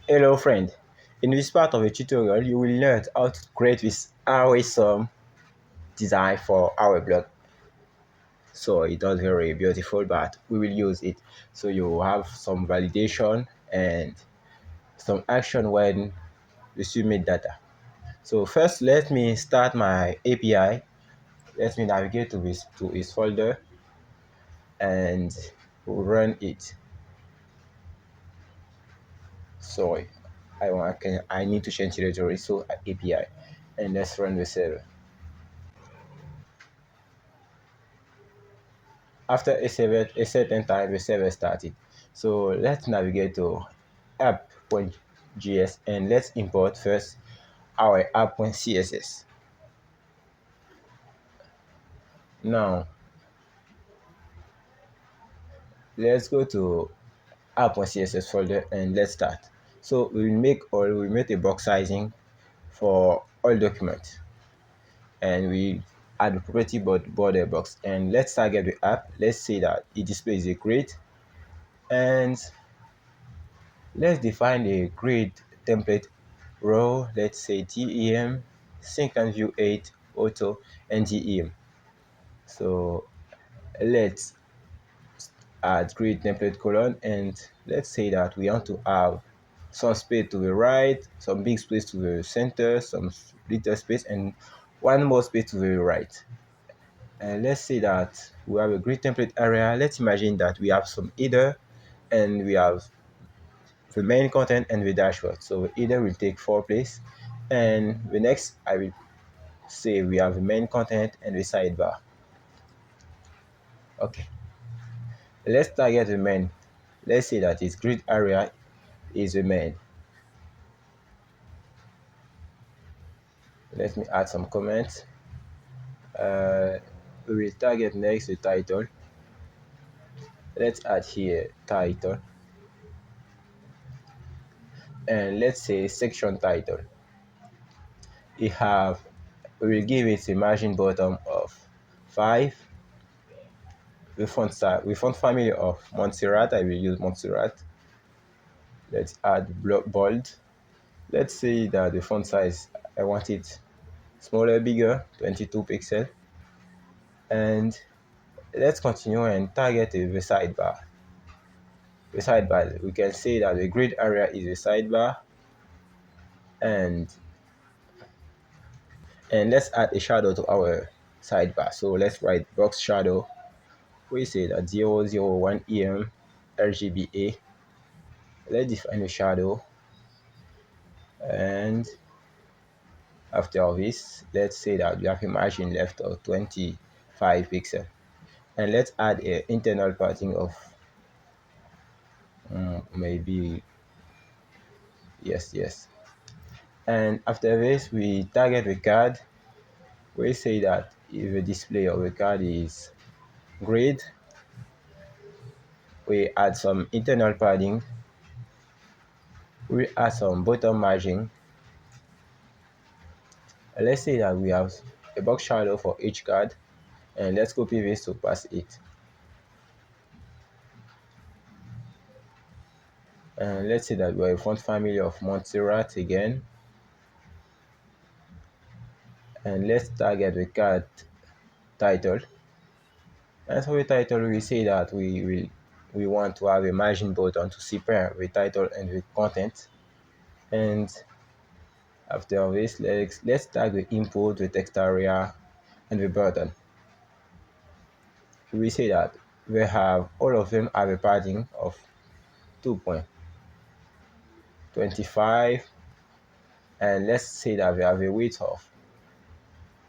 Hello friend, in this part of the tutorial you will learn how to create this awesome design for our blog. So it's not very beautiful but we will use it. So you have some validation and some action when you submit data. So first let me start my API. Let me navigate to this folder and run it. Sorry, I need to change the directory, so API, and let's run the server. After a certain time, the server started. So let's navigate to app.js and let's import first our app.css. Now let's go to app.css folder and let's start. So we make a box sizing for all documents and we add the property border box, and let's target the app. Let's say that it displays a grid, and let's define a grid template row. Let's say tem sync and view 8 auto and gem. So let's add grid template colon, and let's say that we want to have some space to the right, some big space to the center, some little space, and one more space to the right. And let's say that we have a grid template area. Let's imagine that we have some header and we have the main content and the dashboard. So header will take 4 place, and the next I will say we have the main content and the sidebar. Okay, let's target the main. Let's say that its grid area is the main. Let me add some comments. We will target next the title. Let's add here title, and let's say section title. We will give it a margin bottom of 5. The font style, the font family of Montserrat, I will use Montserrat. Let's add bold. Let's say that the font size, I want it smaller, bigger, 22 pixel. And let's continue and target the sidebar. The sidebar, we can say that the grid area is the sidebar, and let's add a shadow to our sidebar. So let's write box shadow. We say that 001 em RGBA. Let's define a shadow, and after this let's say that we have a margin left of 25 pixels, and let's add an internal padding of maybe yes. And after this we target the card. We say that if the display of the card is grid, we add some internal padding, we add some bottom margin. Let's say that we have a box shadow for each card, and let's copy this to pass it. And let's say that we have a font family of Montserrat again, and let's target the card title. And for the title we say that we want to have a margin button to separate the title and the content. And after this let's tag the input, the text area, and the button. We say that we have all of them have a padding of 2.25, and let's say that we have a width of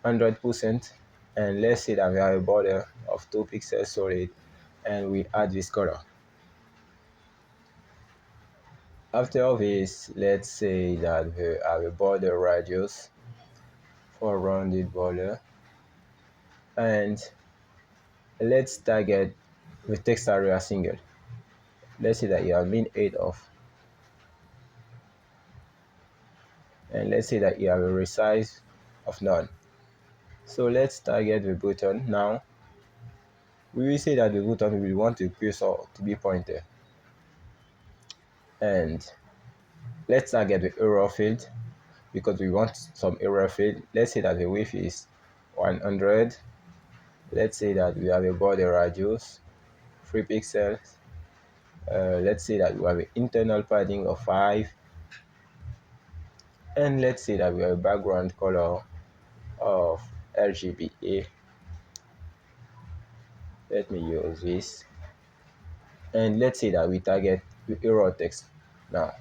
100%, and let's say that we have a border of 2 pixels solid, and we add this color. After this, let's say that we have a border radius for rounded border, and let's target the text area single. Let's say that you have min 8 off, and let's say that you have a resize of none. So let's target the button. Now we will say that the button we want the cursor to be pointed, and Let's target the error field because we want some error field. Let's say that the width is 100. Let's say that we have a border radius 3 pixels. Let's say that we have an internal padding of 5, and let's say that we have a background color of RGBA. Let me use this, and let's say that we target the error text now.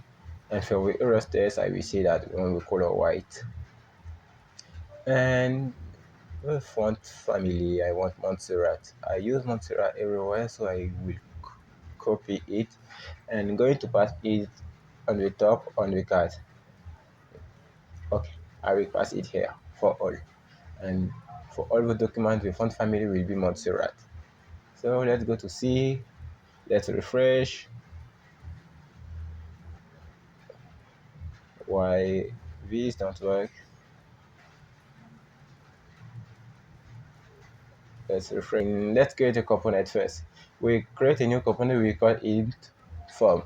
And for the error text, I will say that we want the color white. And the font family, I want Montserrat. I use Montserrat everywhere, so I will copy it and going to pass it on the top on the card. Okay, I will pass it here for all. And for all the documents, the font family will be Montserrat. So let's go to C. Let's refresh. Why this don't work? Let's refresh. Let's create a component first. We create a new component. We call it form.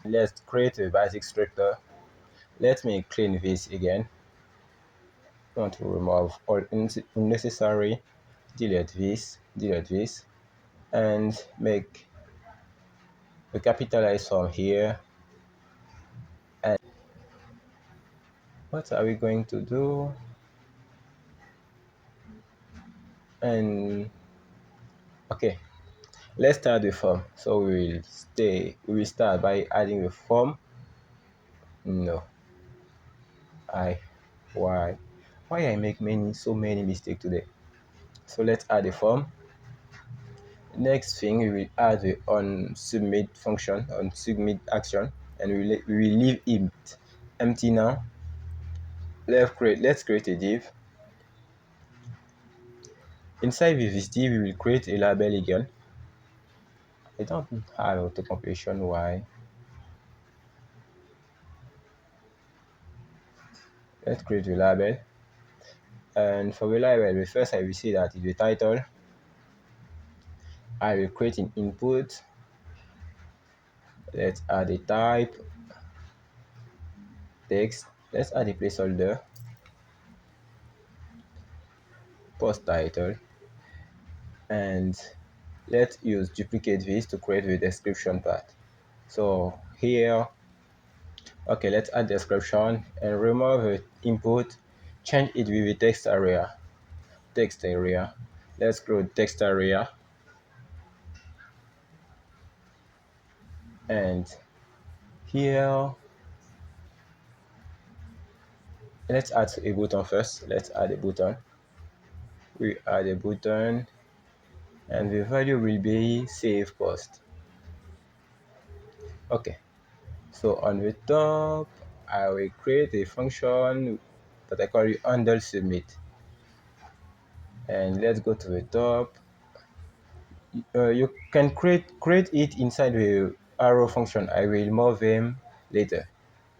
Let's create a basic structure. Let me clean this again. I want to remove all unnecessary. delete this, and make a capitalize form here. And what are we going to do? And okay, let's start the form. So we will start by adding the form. No, I why I make so many mistakes today. So let's add a form. Next thing, we will add the on submit function, on submit action, and we will leave it empty now. Let's create a div. Inside this div, we will create a label again. I don't have auto completion. Why? Let's create a label. And for the label, first I will see that is the title. I will create an input. Let's add a type, text. Let's add a placeholder, post title, and let's use duplicate this to create the description part. So here, okay, let's add description and remove the input, change it with the text area. Let's create text area, and here let's add a button first. Let's add a button. We add a button, and the value will be save post. Okay, so on the top I will create a function that I call it handle submit. And let's go to the top. You can create it inside the arrow function. I will move them later.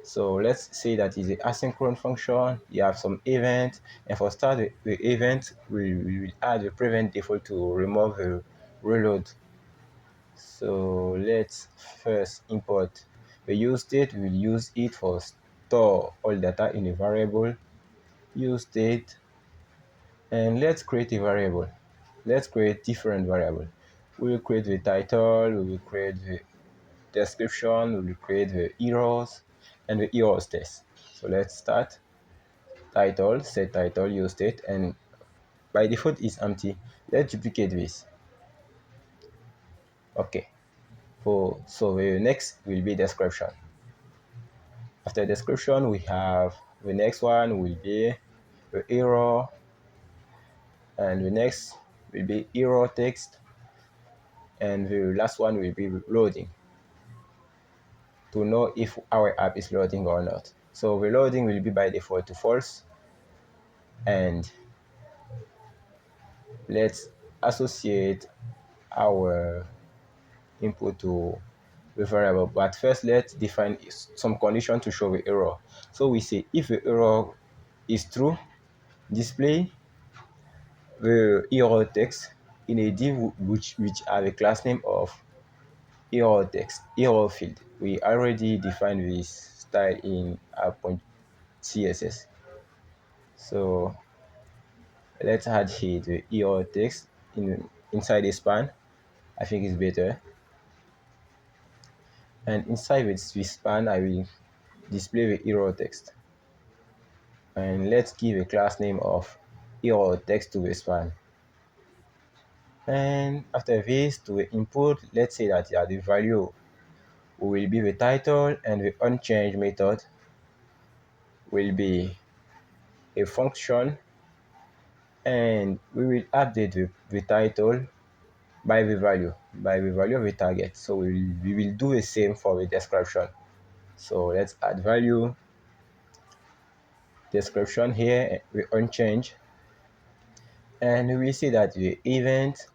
So let's say that is the asynchronous function. You have some event, and for start the event, we will add the prevent default to remove the reload. So let's first import the use state. We'll use it for store all data in a variable use state. And let's create a variable. Let's create different variable. We will create the title, we will create the description, we will create the errors and the errors test. So let's start. Title, set title, use state, and by default is empty. Let's duplicate this. Okay. So the next will be description. After description, we have the next one will be the error, and the next will be error text, and the last one will be loading to know if our app is loading or not. So the loading will be by default to false, and let's associate our input to the variable. But first, let's define some condition to show the error. So we say if the error is true, display the error text in a div which have a class name of error text, error field. We already defined this style in app.css. So let's add here the error text inside the span. I think it's better. And inside this span, I will display the error text. And let's give a class name of error text to the span. And after this, to the input, let's say that the value will be the title, and the unchanged method will be a function, and we will update the title by the value of the target. So we will do the same for the description. So let's add value description here, we unchanged, and we will see that the event,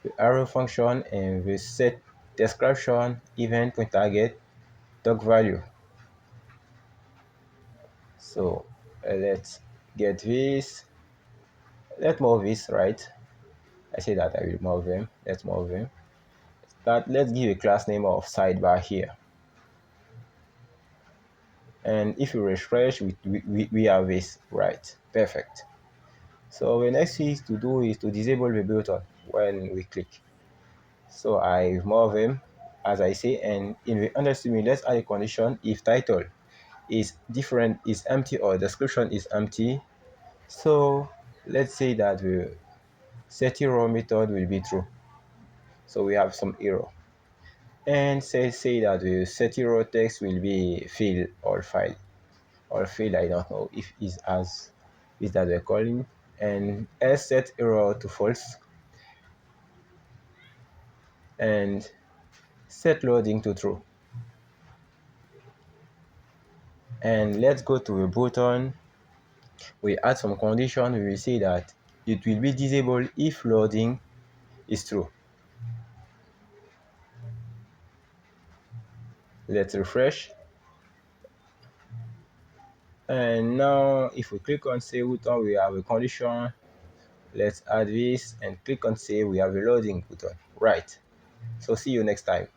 the arrow function, and the set description event point target doc value. So let's get this. Let's move this, right? I say that I will move them. Let's move them. Let's give a class name of sidebar here. And if you refresh, we have this, right? Perfect. So the next thing to do is to disable the button when we click. So I move them as I say, and in the understream, let's add a condition if title is different, is empty, or description is empty. So let's say that the set error method will be true. So we have some error. And say that the set error text will be field or file or field, I don't know if is as is that we're calling, and else set error to false, and set loading to true. And let's go to the button. We add some condition. We will see that it will be disabled if loading is true. Let's refresh. And now if we click on save button, we have a condition. Let's add this and click on save. We have a loading button, right? So see you next time.